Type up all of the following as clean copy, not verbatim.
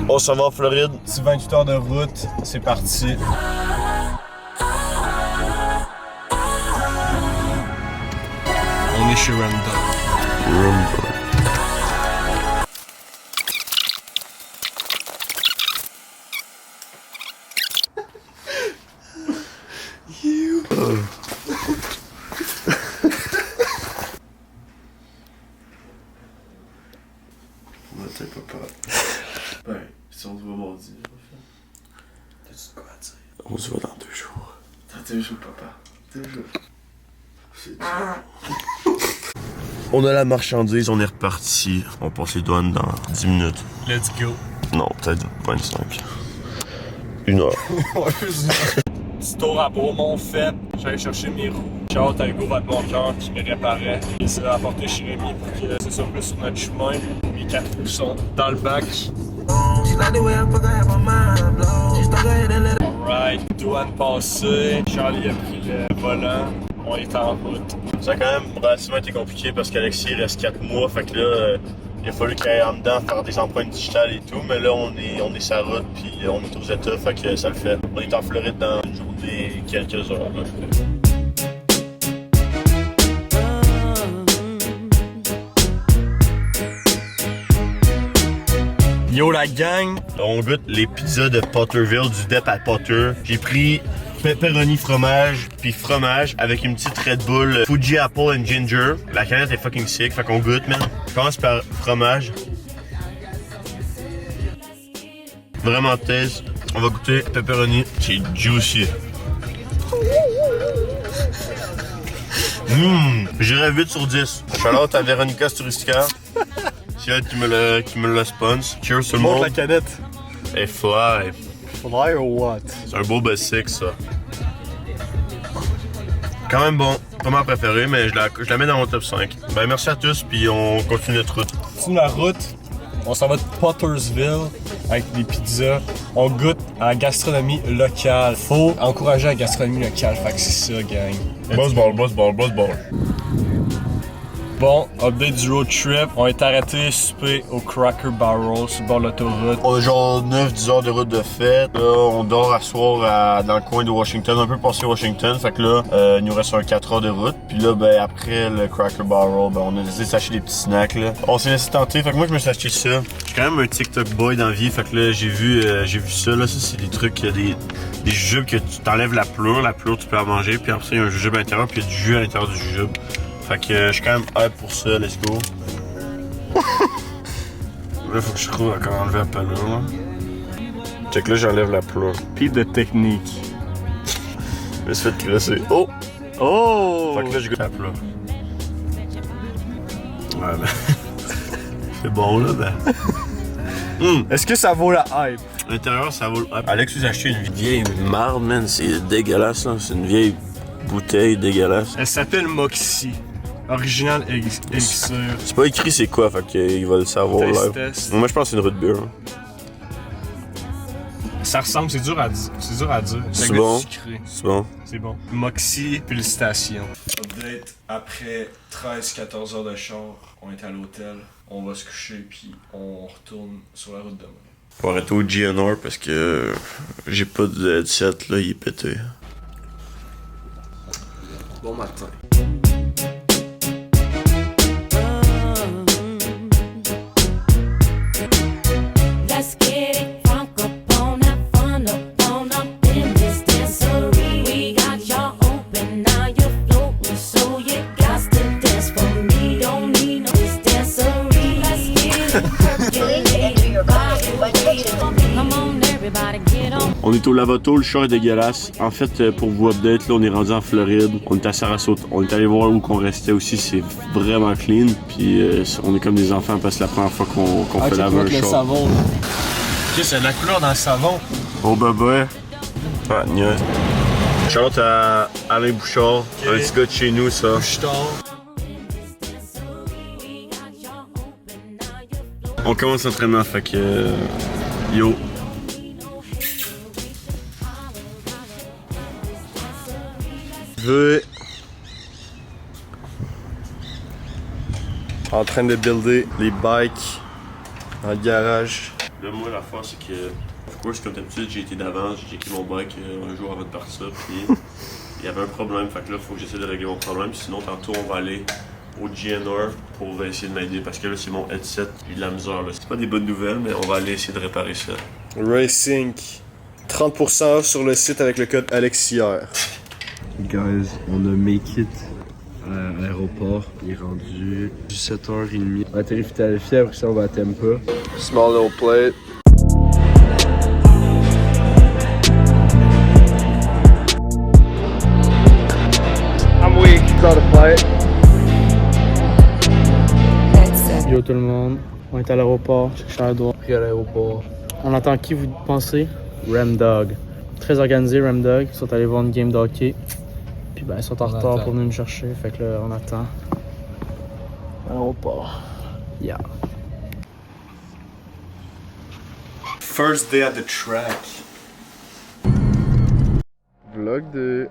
On s'en va en Floride. C'est 28 heures de route, c'est parti. On est chez Randall. T'es papa. Ben, si on se voit mardi, t'as-tu de quoi à dire? On se voit dans 2 jours. Dans 2 jours, papa. 2 jours. C'est dur. On a la marchandise, on est reparti. On passe les douanes dans 10 minutes. Let's go. Non, peut-être 25. 1 heure. Petit tour à Beaumont fait, j'allais chercher mes roues. Ciao, t'as Hugo Vadmonteur qui me réparait. Et ça a apporté chez Rémi pour que c'est sur plus sur notre chemin. Mes 4 roues sont dans le bac. Alright, douane passée. Charlie a pris le volant. On est en route. Ça a quand même relativement été compliqué parce qu'Alexis reste 4 mois. Fait que là, il a fallu qu'il aille en dedans faire des empreintes digitales et tout. Mais là, on est sur la route puis on est aux États. Fait que ça le fait. On est en Floride dans une journée et quelques heures. Là. Yo la gang! On goûte les pizzas de Potterville, du Dep à Potter. J'ai pris pepperoni fromage, puis fromage avec une petite Red Bull Fuji Apple and Ginger. La canette est fucking sick, fait qu'on goûte, man. Je commence par fromage. Vraiment taste. On va goûter pepperoni. C'est juicy. J'irais 8 sur 10. Shout-out à Veronica Turistica. C'est elle qui me le sponsor. Cheers tout le monde. La canette. Et fly. Fly or what? C'est un beau basic ça. Quand même bon. Pas ma préférée, mais je la mets dans mon top 5. Ben merci à tous, puis on continue notre route. Sur la route, on s'en va de Pottersville avec des pizzas. On goûte à la gastronomie locale. Faut encourager la gastronomie locale, fait que c'est ça, gang. Boss ball. Bon, update du road trip. On est arrêté souper au Cracker Barrel sur le bord de l'autoroute. On a genre 9-10 heures de route de fête. Là, on dort à soir dans le coin de Washington, un peu passé Washington. Fait que là, il nous reste un 4 heures de route. Puis là, ben après le Cracker Barrel, ben on a décidé de s'acheter des petits snacks là. On s'est laissé tenter, fait que moi je me suis acheté ça. Je suis quand même un TikTok boy dans la vie, fait que là j'ai vu ça là. Ça c'est des trucs, des jujubes que tu t'enlèves la pleure tu peux en manger. Puis après ça il y a un jujube à l'intérieur, puis il y a du jus à l'intérieur du jujube. Fait que je suis quand même hype pour ça, let's go. Là, faut que je trouve à comment enlever la pelure, là. Check là, j'enlève la pleure. Pis de technique. Je me suis fait crosser. Oh! Oh! Fait que là, je goûte la pleure. Ouais, ben. C'est bon, là, ben. Est-ce que ça vaut la hype? À l'intérieur, ça vaut le hype. Alex nous a acheté une vieille marde, man. C'est dégueulasse, là. C'est une vieille bouteille dégueulasse. Elle s'appelle Moxie. Original Elixir. C'est pas écrit c'est quoi, fait qu'il va le savoir là. Moi je pense que c'est une root beer. Ça ressemble, c'est dur à dire. C'est bon. Sucré. C'est bon. C'est bon. Moxie, félicitations. Update, après 13-14 heures de char, on est à l'hôtel, on va se coucher puis on retourne sur la route demain. Faut arrêter au GNR parce que j'ai pas de headset là, il est pété. Bon matin. On est au Lavato, le char est dégueulasse. En fait, pour vous update, là, on est rendu en Floride. On est à Sarasota. On est allé voir où qu'on restait aussi, c'est vraiment clean. Puis on est comme des enfants parce que c'est la première fois qu'on fait laver un char. Le savon. C'est de la couleur dans le savon. Oh bébé. Ah, nia. Shout à Alain Bouchard, un petit gars de chez nous, ça. On commence l'entraînement, fait que... yo. En train de builder les bikes dans le garage. Là, moi, l'affaire, c'est que, of course, comme d'habitude, j'ai été d'avance, j'ai checké mon bike un jour avant de partir, puis il y avait un problème. Fait que là, il faut que j'essaie de régler mon problème. Puis sinon, tantôt, on va aller au GNR pour essayer de m'aider parce que là, c'est mon headset, puis de la misère. Là. C'est pas des bonnes nouvelles, mais on va aller essayer de réparer ça. Racing. 30% off sur le site avec le code ALEXIR. Guys, on a make it à l'aéroport. Il est rendu 17h30. On a atterri Philadelphie, après ça on va à Tampa. Small little plate. I'm weak. Start a flight. Yo tout le monde, on est à l'aéroport, chercher à droite. Pris à l'aéroport. On attend qui vous pensez? Ramdog. Très organisé Ramdog, ils sont allés voir une game de hockey. Puis ben ils sont en retard pour venir nous chercher, fait que là on attend. Aéroport. Yeah. First day at the track. Vlog de...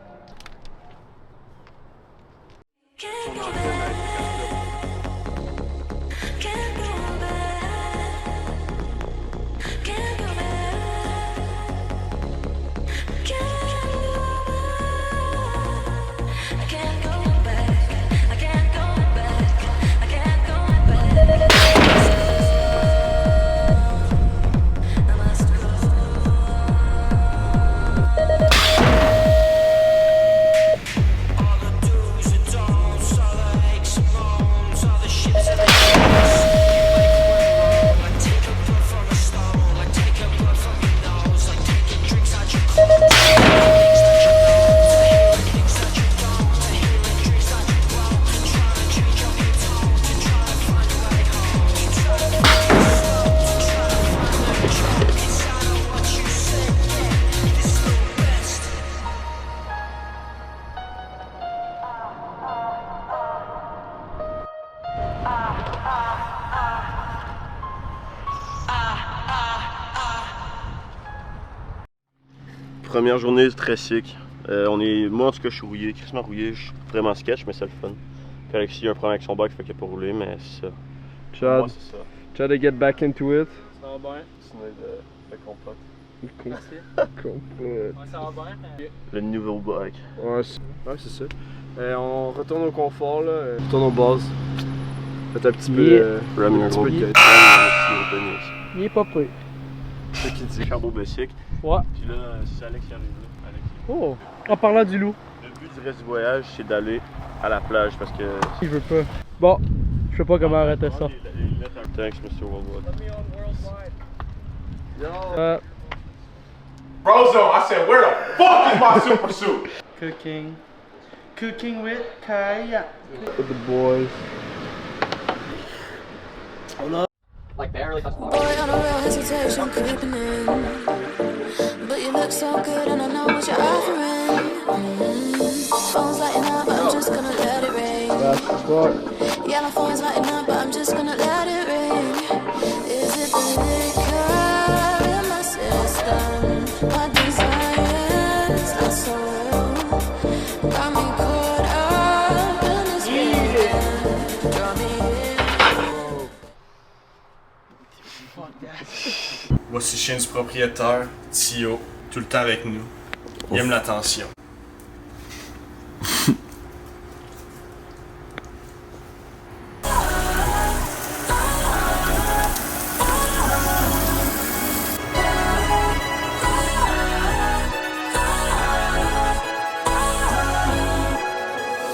Première journée très sick. Moi en tout cas je suis rouillé, quasiment rouillé, je suis vraiment sketch mais c'est le fun. Puis Alexis il a un problème avec son bike, fait qu'il a pas roulé mais c'est ça. Chad, Moi, c'est ça. try to get back into it. Ça va bien? Sinon le compote. Compote. Ouais, ça va bien. Le nouveau bike. Ouais, c'est ça. On retourne au confort là, on retourne aux bases. Faites un petit peu de... Ram un un petit gros peu de bike. quête. Il est pas prêt. C'est qui dit Charbo Bessic. Ouais. Puis là, c'est Alex qui arrive là. Alex. Oh! En parlant du loup. Le but du reste du voyage, c'est d'aller à la plage parce que. Je veux pas. Bon, je sais pas comment arrêter ça. Thanks, Mr. Worldwide. Brozo, I said, where the fuck is my super suit? Cooking. Cooking with Kaya. With the boys. Boy, got a real hesitation creeping in. But you look so good and I know what you're offering. Phone's lighting up, but I'm just gonna let it ring. That's the spot. Yeah, my phone's lighting up, but I'm just gonna let it ring. Is it the liquor in my system? My desires not so real. Got me caught up in this feeling. Draw me in. Voici chien du propriétaire, Tio, tout le temps avec nous. Il aime l'attention.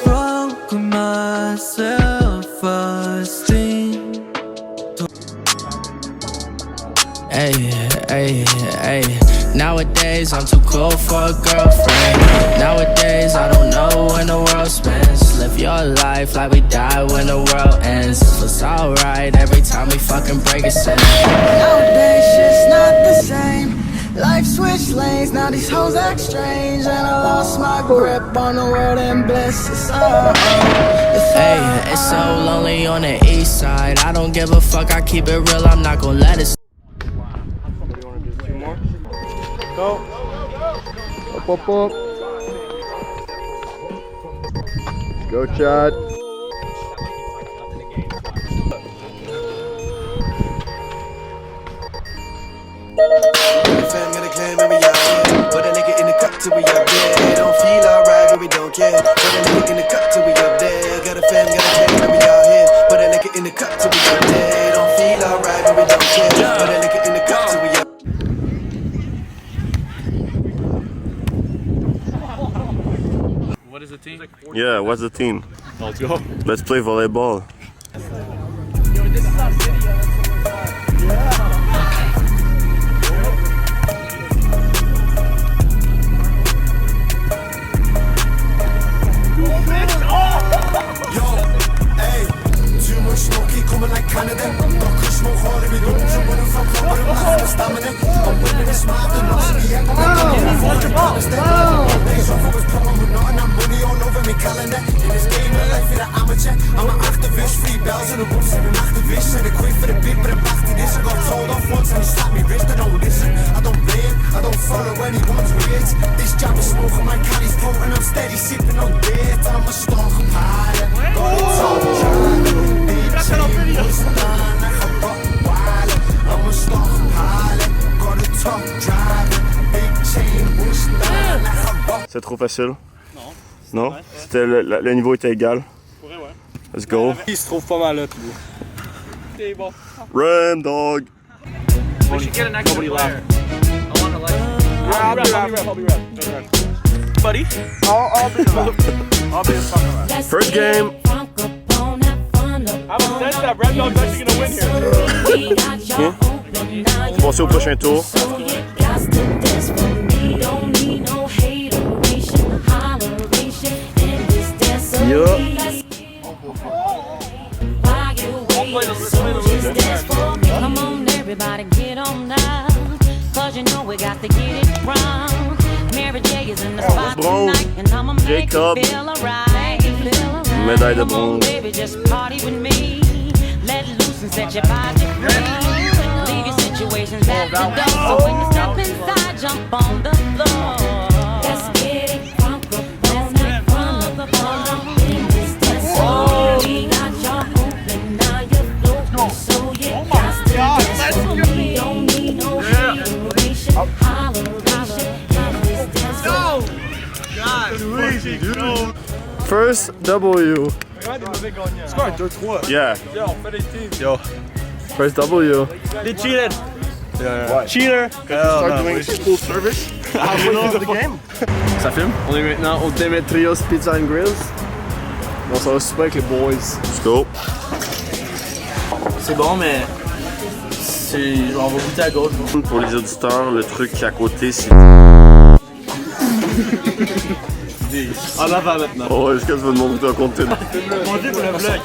Broke my self-esteem. Hey, hey, hey. Nowadays I'm too cool for a girlfriend. Nowadays I don't know when the world spins. Live your life like we die when the world ends. It feels alright every time we fucking break a sin. Nowadays shit's not the same. Life switched lanes, now these hoes act strange. And I lost my grip on the world and bliss. It's hey, it's so lonely on the east side. I don't give a fuck, I keep it real, I'm not gonna let it. Go! Up, up, up! Go, Chad! can, and we out here. Put a nigga in the cup till we up there. Don't feel alright, but we don't care. Put a nigga in the cup till we up there. Got a fam, got a can, and we out here. Put a nigga in the cup till we up there. Don't feel alright, but we don't care. Put a nigga in the cup till we up. What is the team? Yeah, what's the team? Let's go. Let's play volleyball. Coming like Canada, don't push more hard if we don't. So when I'm from Florida, I'm stamina. I'm winning this smart and not the end. Days off, I was pulling with nothing. I'm money all over me calendar. In this game of life, you're an amateur. I'm an activist, free bells in the woods. I'm an activist, and I quit for the beat, but I'm back to this. I got told off once and he slapped me wrist. I don't listen, I don't play it, I don't follow anyone's words. This jam is smoking my caddy's coat, and I'm steady sipping on beer. I'm a stalker pilot. Got a top driver. C'est trop facile? Non. Non? C'était le niveau était égal? Ouais, ouais. Let's go. Il se trouve pas mal là, tout. C'est bon. Ram dog! We should get an extra player. I want to like. I'll be rap. Buddy? I'll be the rap. I'll be the fucking rap. First game! I'm a sense that Red Dog's actually gonna win here. On va passer au prochain tour. Come on, everybody, get on now. Cause you know we got to get it wrong. Mary J is in the spot tonight, and I'ma make you feel alright. Médaille de Come on, bronze. baby, just party with me. Let loose and set your body free. Leave your situations at the door. So when you step inside, jump on the floor. Let's get it crunk up on that front of the bar. In this dance floor, we got y'all open, now you're floating. So you got to dance for me. Don't need no hateration, holleration. In this dance floor. First W. C'est quoi un 2-3? Yeah. Yo, on fait des teams. Yo. First W. They cheated. Cheater. Start doing full service. The game. Ça filme? On est maintenant au Demetrios Pizza and Grills. On s'en va super avec les boys. Let's go. C'est bon, mais. On va goûter à gauche. Pour les auditeurs, le truc qui est à côté, c'est... En avant maintenant. Oh, est-ce que tu vas te montrer ton contenu? Mon dieu pour le vlog.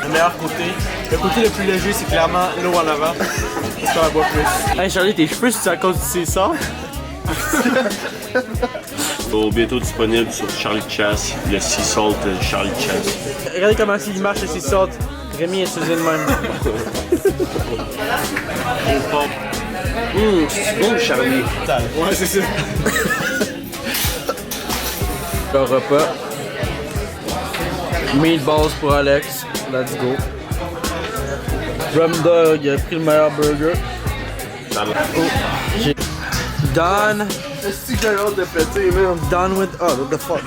Le meilleur côté. Le côté le plus léger, c'est clairement l'eau en avant. C'est pas un bois plus. Hey Charlie, tes cheveux, c'est à cause de ces sorts? Bientôt disponible sur Charlie Chess, le Sea Salt Charlie Chess. Regardez comment il marche, ces sorts. Rémi est utilisé le même. C'est bon, Charlie. Ouais, c'est ça. Le repas. Meatballs pour Alex. Let's go. Rum Dog a pris le meilleur burger. Oh. J'ai... Done. Est-ce que j'ai hâte de péter, man? Done with... Oh, what the fuck?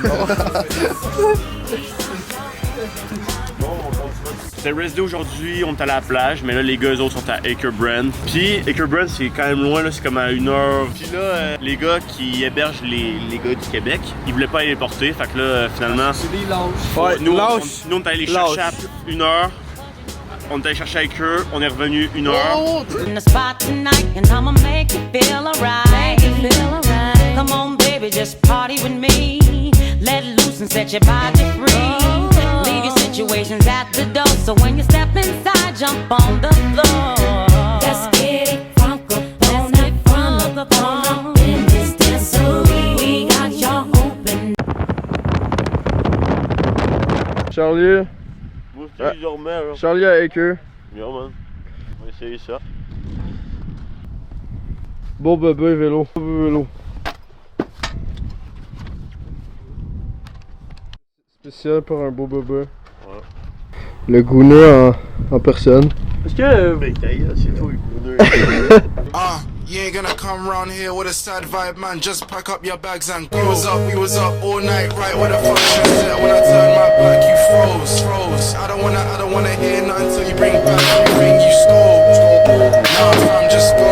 C'était rest day aujourd'hui, on est allé à la plage, mais là les gars eux autres sont à Acre Brand. Puis Acre Brand c'est quand même loin, là, c'est comme à 1 heure. Puis là, les gars qui hébergent les gars du Québec, ils voulaient pas les porter, fait que là finalement. C'est des lâches. Ouais, nous lâches. on est allé les chercher à 1 heure. On est allé chercher avec eux, on est revenu 1 heure. In the spot tonight, and I'ma make you feel alright. Come on, baby, just party with me. Let loose and set your body free. Leave your situations at the door. So when you step inside, jump on the floor. Let's get it crunk up on that front of the bar. In this dance we got y'all open. Charlie. Moi aussi, je remets, là. Charlie à Acre. Bien, man. On va essayer ça. Beau bébé vélo. Beau vélo. Spécial pour un beau bébé. Ouais. Le Gouna en personne. Est-ce que. Ben, c'est toi, le You ain't gonna come round here with a sad vibe, man. Just pack up your bags and go. We was up all night, right where the function set. When I turned my back, you froze. I don't wanna hear nothing till you bring back everything you stole. Nah, fam, just go.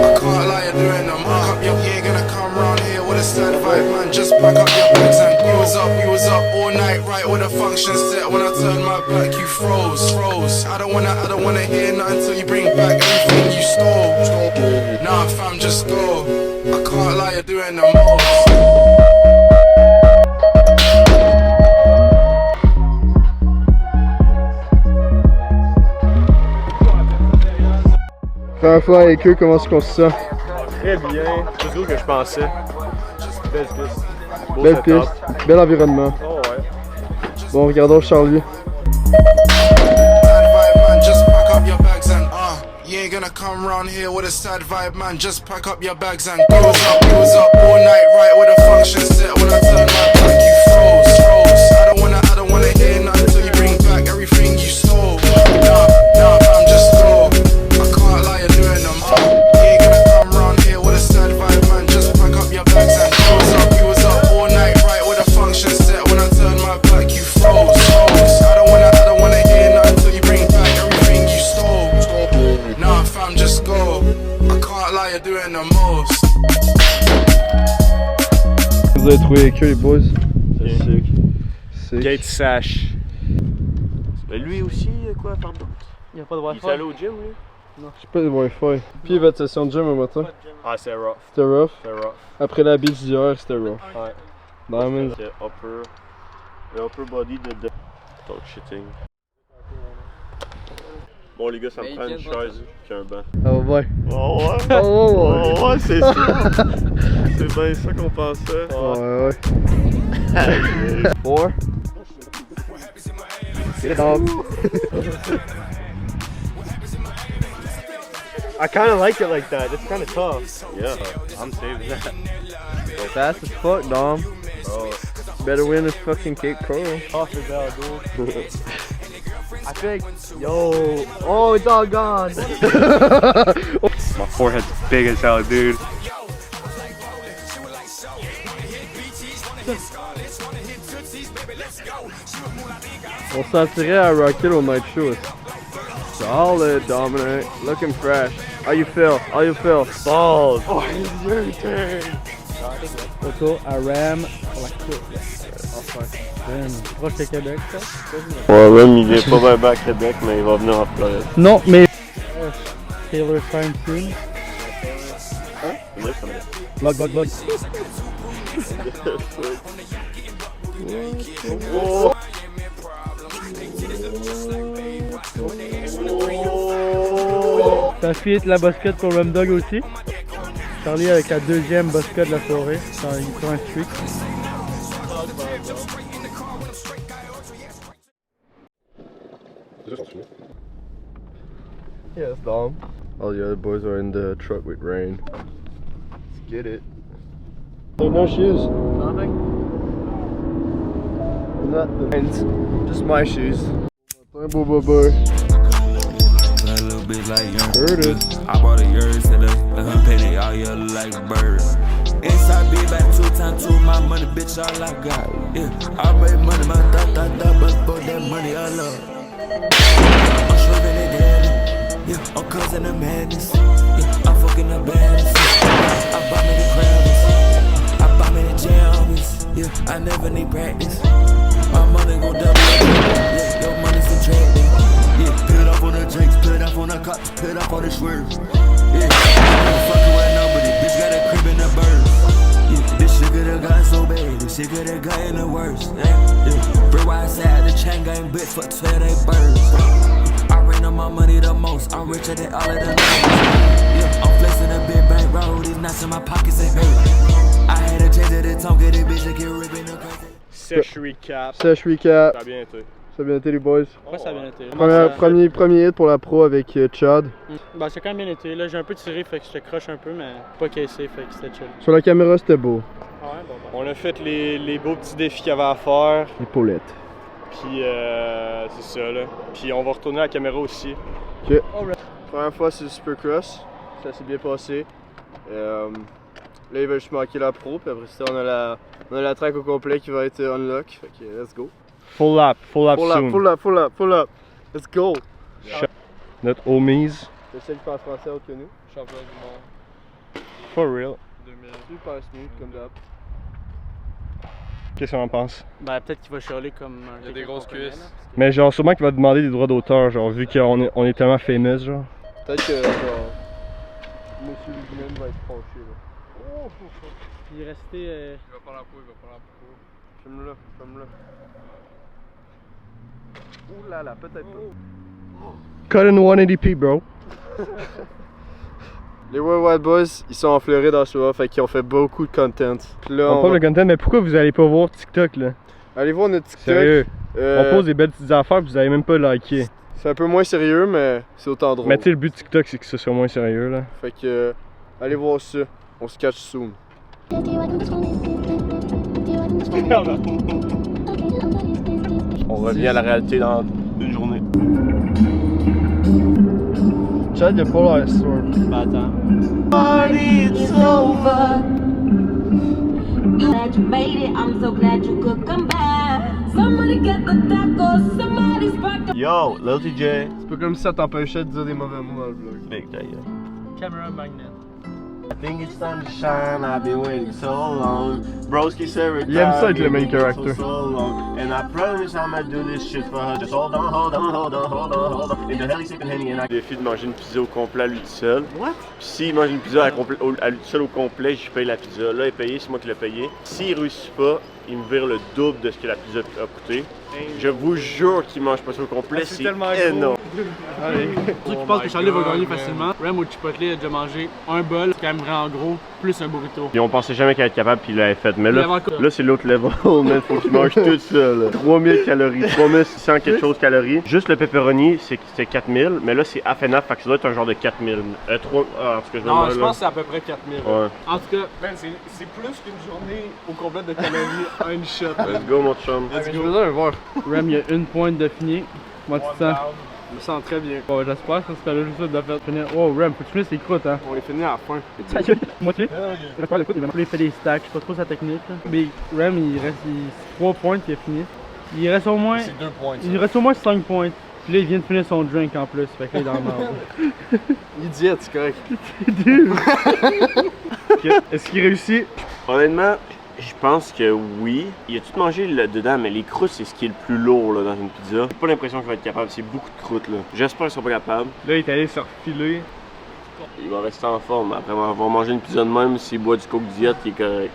I can't lie, you're doing them up. You ain't gonna come round here with a sad vibe, man. Just pack up your bags and go. We was up all night, right where the function set. When I turned my back, you froze. I don't wanna hear nothing till you bring back everything you stole. Nah, fam, just go. I can't lie, you're doing the most. Première fois avec eux, comment est-ce qu'on se sent? Très bien, plus gros que je pensais. Belle piste. Belle piste, bel environnement. Oh ouais. Bon, regardons Charlie. You ain't gonna come round here with a sad vibe, man. Just pack up your bags and go. We was up all night, right where the function set. When I turned my back, you froze. I don't wanna hear nothing till you bring back everything you stole. Nah, fam, just go. I can't lie, you're doing them up. You ain't gonna come round here with a sad vibe, man. Just pack up your bags and go. We was up all night, right where the function set. When I turned my back, you froze. I don't wanna hear nothing till you bring back everything you stole. Nah, fam, just go. I can't lie, you're doing the most. Vous avez trouvé avec eux, les boys? Sick. Gate Sash. Mais lui aussi, quoi, par d'autre? Il y a pas de Il Wi-Fi. est allé au gym, lui? J'ai pas de Wi-Fi. Puis votre session de gym un matin? Ah, c'est rough. C'était rough? C'est rough. Après la beach d'hier, c'était rough. Ouais. Diamonds. Le upper body de talk shitting. Bon les gars, ça me prend une chaise puis un banc. Ah ouais. Oh ouais? Oh ouais. Oh ouais, c'est ça. C'est bien ça qu'on pensait. Ouais, ouais. 4. Get it up. I kind of like it like that. It's kind of tough. Yeah, I'm saving that. Fast as fuck, Dom. Oh. Better win this fucking Cape Coral. Tough as hell, dude. I think, yo, oh, it's all gone. My forehead's big as hell, dude. On sentirait à Rocket au night show. Solid, Dominic. Looking fresh. How you feel? How you feel? Balls. Oh, it's your turn. Auto à Ram pour la coupe. Proche de Québec, ça? Ouais, Ram, il vient pas bien à Québec, mais il va venir en Floride. Non, mais. Taylor Fine Tune. Hein? Log. Ça fit la basket pour Rum Dog aussi. Charlie avec la deuxième basket de la soirée sur un streak. Yes, Dom. All the other boys are in the truck with Rain. Let's get it. There are no shoes. Nothing. Nothing. Just my shoes. Boy. A little bit like young. Heard it. I bought a yard to the penny all year like a bird. Inside be back 2 times 2 my money, bitch, all I got. Yeah, I made money, my thought, but for that money I love. I'm swerving it daddy. Yeah, I'm causing the madness. Yeah, I'm fucking the baddest. I bought me the crabs. I bought me the jammies. Yeah, I never need practice. My money go double. Yeah, your money's subtracting. Yeah, put it up on the drinks, put it up on the cops, put it up on the swerve. Yeah, I'm fucking with nobody, bitch got a crib in the bird. Yeah, this shit could've got so bad, this shit could've got in the worst. Yeah, bro, I sat the chain gang bitch for 12 they birds. I ran on my money the most, I'm richer than all of the niggas. Yeah, I'm flexing a big bank roll, these nuts in my pockets and hurt. I had to change it to tongue, this bitch to get ripping the crazy. Sèche recap. Sèche recap. Ça a bien été. Ça a bien été les boys. Ouais, ça a bien été. Premier hit pour la pro avec Chad. Bah, c'est quand même bien été. Là, j'ai un peu tiré, fait que je te croche un peu, mais pas caissé, fait que c'était chill. Sur la caméra, c'était beau. Ah ouais, bon. On a fait les beaux petits défis qu'il y avait à faire. Les paulettes. Puis c'est ça là. Puis on va retourner à la caméra aussi. Ok. Première fois sur le Supercross. ça s'est bien passé. Là, il va juste manquer la pro, puis après ça, on a la track au complet qui va être unlock. Fait que, let's go. Full lap Full lap, soon. full lap. Let's go. Notre homies. C'est celle qui parle français autre que nous. Champion du monde. For real. 2000. Super smooth, comme d'hab. Qu'est-ce qu'on en pense? Ben, peut-être qu'il va chialer comme un. Il y a des grosses cuisses. Mais genre, sûrement qu'il va demander des droits d'auteur, genre, vu qu'on est tellement famous, genre. Peut-être que, genre, Monsieur Lugman va être fâché, là. Il est resté. Il va prendre la peau, il va prendre la peau. Filme-le, filme-le. Ouh là là, peut-être pas. Cut in 180p, bro. Les Worldwide Boys, ils sont en Floride en ce moment, fait qu'ils ont fait beaucoup de content. Puis là, On parle de content, mais pourquoi vous allez pas voir TikTok, là? Allez voir notre TikTok. Sérieux? On pose des belles petites affaires, puis vous allez même pas liker. C'est un peu moins sérieux, mais c'est autant drôle. Mais tu sais, le but de TikTok, c'est que ce soit moins sérieux, là. Fait que, allez voir ça. On se catch soon. On revient à la réalité dans une journée. Chad, y'a pas l'air sûr. Ben, attends. Party, it's over. Glad you made it. I'm so glad you could come back. Somebody get the tacos. Somebody spark the. Yo, Lil TJ. C'est pas comme si ça t'empêchait de dire des mauvais mots dans le vlog. Big day, yo. Camera magnet. I think it's time to shine, I've been waiting so long. Broski said retire, Il aime ça être le main character. so long. And I promise I'ma do this shit for her. Just hold on, hold on, hold on, hold on, hold on. In the hell he's sipping Henny and I... Défi de manger une pizza au complet à lui tout seul. What? Puis s'il mange une pizza à lui tout seul au complet, je paye la pizza. Là, il est payé, c'est moi qui l'ai payé. S'il réussit pas, il me vire le double de ce que la pizza a coûté. Je vous jure qu'il mange pas ça au complet, c'est énorme. Allez. Ceux qui pensent que Charlie va gagner facilement, Rem au Chipotle a déjà mangé un bol, c'est quand même vraiment gros, plus un burrito. Et on pensait jamais qu'elle allait être capable, puis il l'avait fait. Mais là, Il là c'est l'autre level, man. Faut qu'il mange tout ça, là. 3000 calories, 3600 quelque chose calories. Juste le pepperoni, c'est 4000, mais là, c'est half and half, fait que ça doit être un genre de 4000. 3... Ah, en tout cas, Non, je pense que c'est à peu près 4000. Ouais. En tout cas, Man, c'est plus qu'une journée au complet de calories à une shot. Let's go, mon chum. Let's go. Je voir. Rem, il y a une pointe de fini. Comment tu te sens? Je me sens très bien. Bon, j'espère que c'est là juste ça de faire finir. Oh, Rem, faut que tu finisses les croûtes, hein. On les finit à la fin. Moitié. Le faire le coude, il fait des stacks, je sais pas trop sa technique. Là. Mais Rem, il reste 3 points qui est fini. Il reste au moins. C'est 2 points. Il reste au moins 5 points. Puis là, il vient de finir son drink en plus, fait que là, il est dans le marde. Il diète, c'est correct. Est-ce qu'il réussit? Honnêtement, je pense que oui. Il a tout mangé dedans, mais les croûtes, c'est ce qui est le plus lourd là, dans une pizza. J'ai pas l'impression qu'il va être capable, c'est beaucoup de croûtes là. J'espère qu'ils sont pas capables. Là, il est allé se refiler. Il va rester en forme. Après avoir mangé une pizza de même, s'il boit du coke diète, il est correct.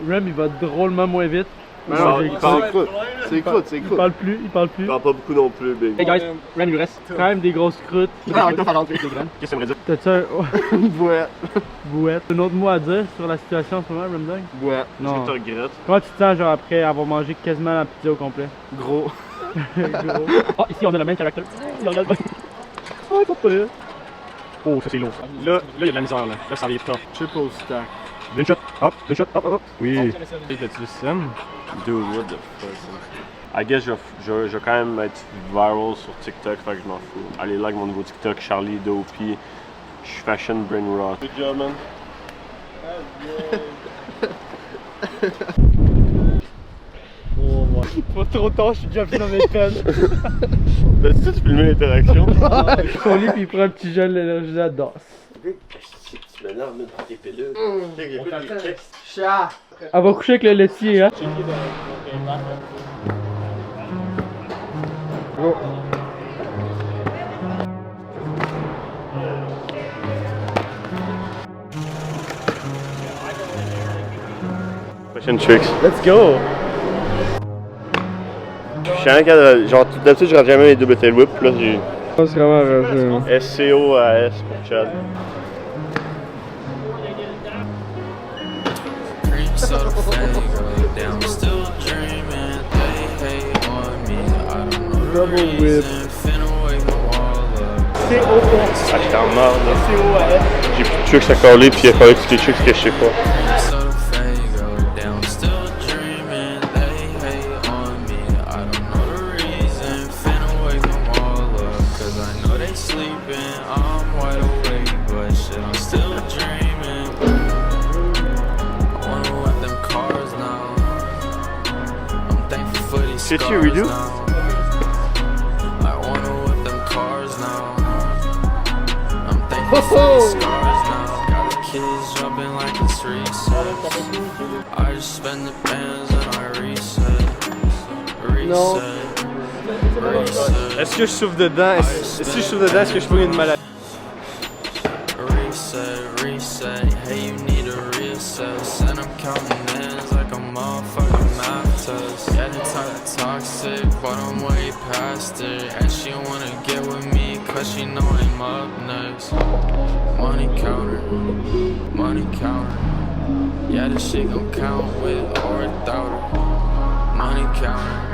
Rem, il va drôlement moins vite. Non, il parle croûte. C'est croûte, c'est Il croûte. parle plus, il parle plus. Il parle pas beaucoup non plus, Big. Hey guys, Rem, il reste quand même des grosses croûtes. Qu'est-ce que ça me dit? T'as-tu un. Une bouette. Bouette. Un autre mot à dire sur la situation en ce moment, Remdog? Bouette. Est-ce Non. que tu regrettes? Comment tu te sens, genre, après avoir mangé quasiment la pizza au complet? Gros. Gros. Oh, ici, on a le même caractère. Il regarde pas. Oh, il pas là. Oh, ça c'est lourd. Là, il y a de la misère, là. Là, ça arrive top. Triple stack. D'une shot, hop, d'une shot, hop, hop, hop. Oui. T'as-tu le scène? Dude, what the fuck? I guess je vais quand même être viral sur TikTok, fait que je m'en fous. Allez like mon nouveau TikTok, Charlie Dopey. Je suis fashion brain rot. Good job, man. Pas trop tard, je suis déjà fait dans mes peines. T'as-tu filmé l'interaction? Son lit, puis il prend un petit gel d'énergie à DOS. Tu me l'as remis dans tes pilules. Chat. Elle va coucher avec le laitier, hein? Go. Prochaine tricks. Let's go. Je suis un cas genre d'habitude je rate jamais les double tail whip, là j'ai C'est vraiment rageux. SCOAS pour Chad. Double whip. Ah, j'étais en marre là. J'ai plus de tricks à coller puis il a fallu toutes les tricks que je sais pas. Sleep Fais-tu un redo? I wanna whip them cars now. I'm thankful for these scars now. Got the kids jumping like it's recess. I just spend the bands and I reset. Est-ce que je souffle dedans? Si je souffle dedans, est-ce que je peux une maladie? Reset, hey, you need to reassess. And I'm counting ends like a motherfucking math test. Yeah, it's toxic, but I'm way past it. And she wanna get with me, cause she know I'm up next. Money counter. Yeah, this shit gon' count with or without her. Money counter.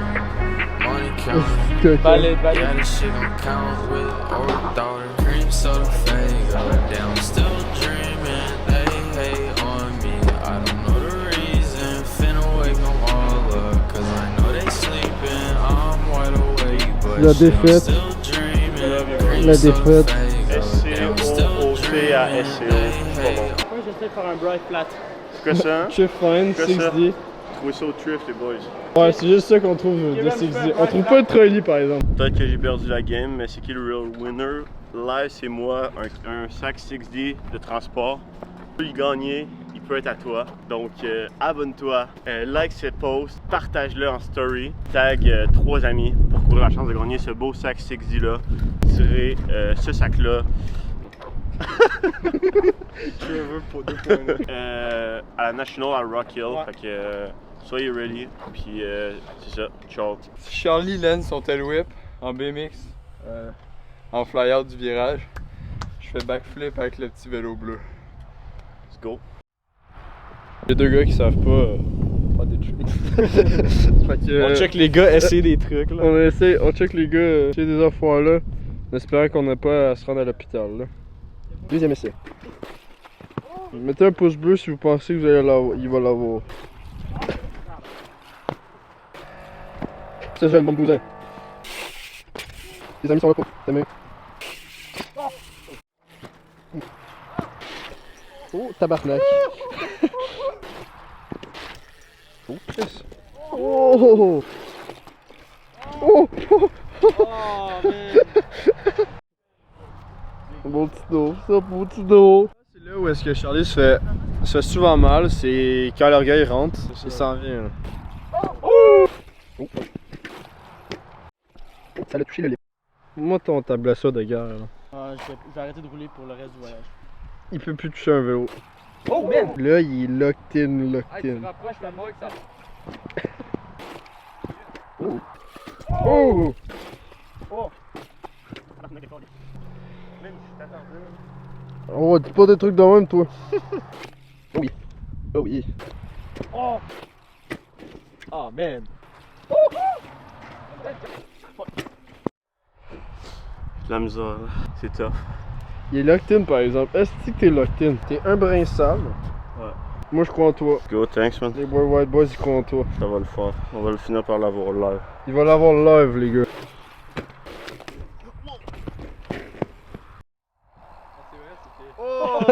Yeah, this shit gon' count with or without her. Cream soda fake, damn, I'm still dreaming. They hate on me, I don't know the reason. Finna wake them all up, cause I know they sleeping. I'm wide awake, but La shit, I'm défaite. still dreaming. La défaite. SCO-OC à SCO. Moi j'essaie de faire un bright flat. C'est quoi ça? Chef Fine, 6D. Trouvez ça au thrift, les boys. Ouais, c'est juste ça qu'on trouve de 6D. On trouve pas de trolley par exemple. Peut-être que j'ai perdu la game, mais c'est qui le real winner? Live, c'est moi, un sac 6D de transport. Tu peux y gagner, il peut être à toi. Donc, abonne-toi, like ce post, partage-le en story, tag 3 amis pour courir la chance de gagner ce beau sac 6D là. Tirez ce sac-là. À la National à Rock Hill. Ouais. Fait que soyez ready. Puis c'est ça. Ciao. Charlie lance son tail whip en BMX en fly-out du virage. Je fais backflip avec le petit vélo bleu. Let's go. Il y a deux gars qui savent pas des trucs. On check les gars essayer des trucs là. On check les gars essayer des affaires là. En espérant qu'on n'a pas à se rendre à l'hôpital là. Deuxième essai. Mettez un pouce bleu si vous pensez que vous allez l'avoir. Il va l'avoir. Ça, j'ai le bon bousin. Les amis sont là pour t'aimer. Oh, tabarnak. Oh, Chris. Oh! Oh! Oh, man! Bon petit dos, ça, beau petit dos. C'est là où est-ce que Charlie se fait souvent mal, c'est quand l'orgueil rentre, il s'en vient là. Oh! Oh. Ça l'a touché le lait. Moi ta blessure de guerre là. Je vais arrêter de rouler pour le reste du voyage. Il peut plus toucher un vélo. Oh man! Là il est locked in. Tu rapproches la mort que ça. Oh! Oh! Oh! Oh, dis pas des trucs de même, toi. Oh oui. Oh oui. Oh! Oh man! La misère, c'est tough. Il est locked in par exemple. Est-ce que t'es locked in? T'es un brin sale. Ouais. Moi je crois en toi. Go, thanks man. Les boys white boys ils croient en toi. Ça va le faire. On va le finir par l'avoir live. Il va l'avoir live les gars. Oh! Je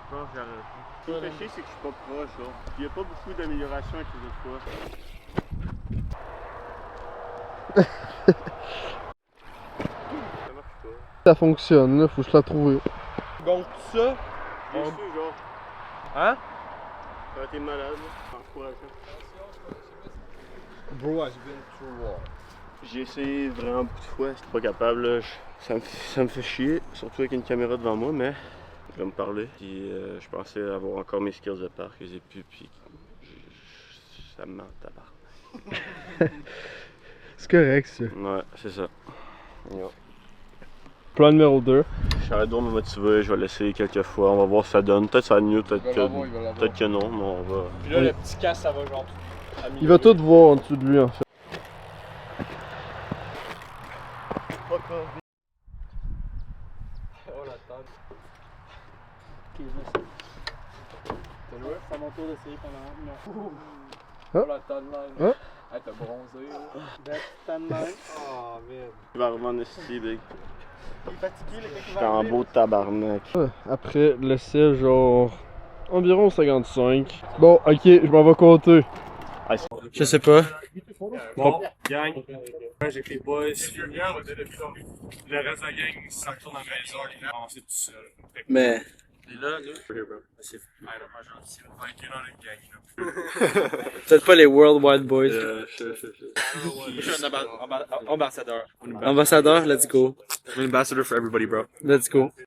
pense que j'arrête. Ce qui me fait chier, c'est que je suis pas proche là. Il n'y a pas beaucoup d'amélioration avec les autres fois. Ça marche pas. Ça fonctionne là, faut que je la trouve. Donc ça. Déçu genre. Hein? Ça a été malade là. Encourageant. Bro has been through war. J'ai essayé vraiment beaucoup de fois, j'étais pas capable là. Ça me fait chier, surtout avec une caméra devant moi, mais je vais me parler. Puis je pensais avoir encore mes skills de parc, je les ai plus, puis ça me ment tabarnak. C'est correct ça. Ouais, c'est ça. Yeah. Plan numéro 2. J'arrête de me motiver, je vais l'essayer quelques fois, on va voir si ça donne. Peut-être ça va mieux, peut-être que non, mais on va. Puis là, le petit casse, ça va genre. Il va tout voir en dessous de lui en fait. Oh la table. Ok, je c'est à mon tour d'essayer pendant 1 heure. Oh la timeline. Hey, t'as bronzé là. That timeline. Oh man. Il va revenir ici, big. Il est fatigué, le gars qui va J'étais en beau tabarnak. Après l'essai genre environ 55. Bon ok, je m'en vais compter. Je sais pas. Bon, gang, j'ai que les boys. Le reste de la gang, ça retourne à la maison. C'est tout seul. Mais. Et là, c'est Peut-être pas les Worldwide Boys. Je suis un ambassadeur. Ambassadeur, let's go. I'm an ambassador for everybody, bro. Let's go.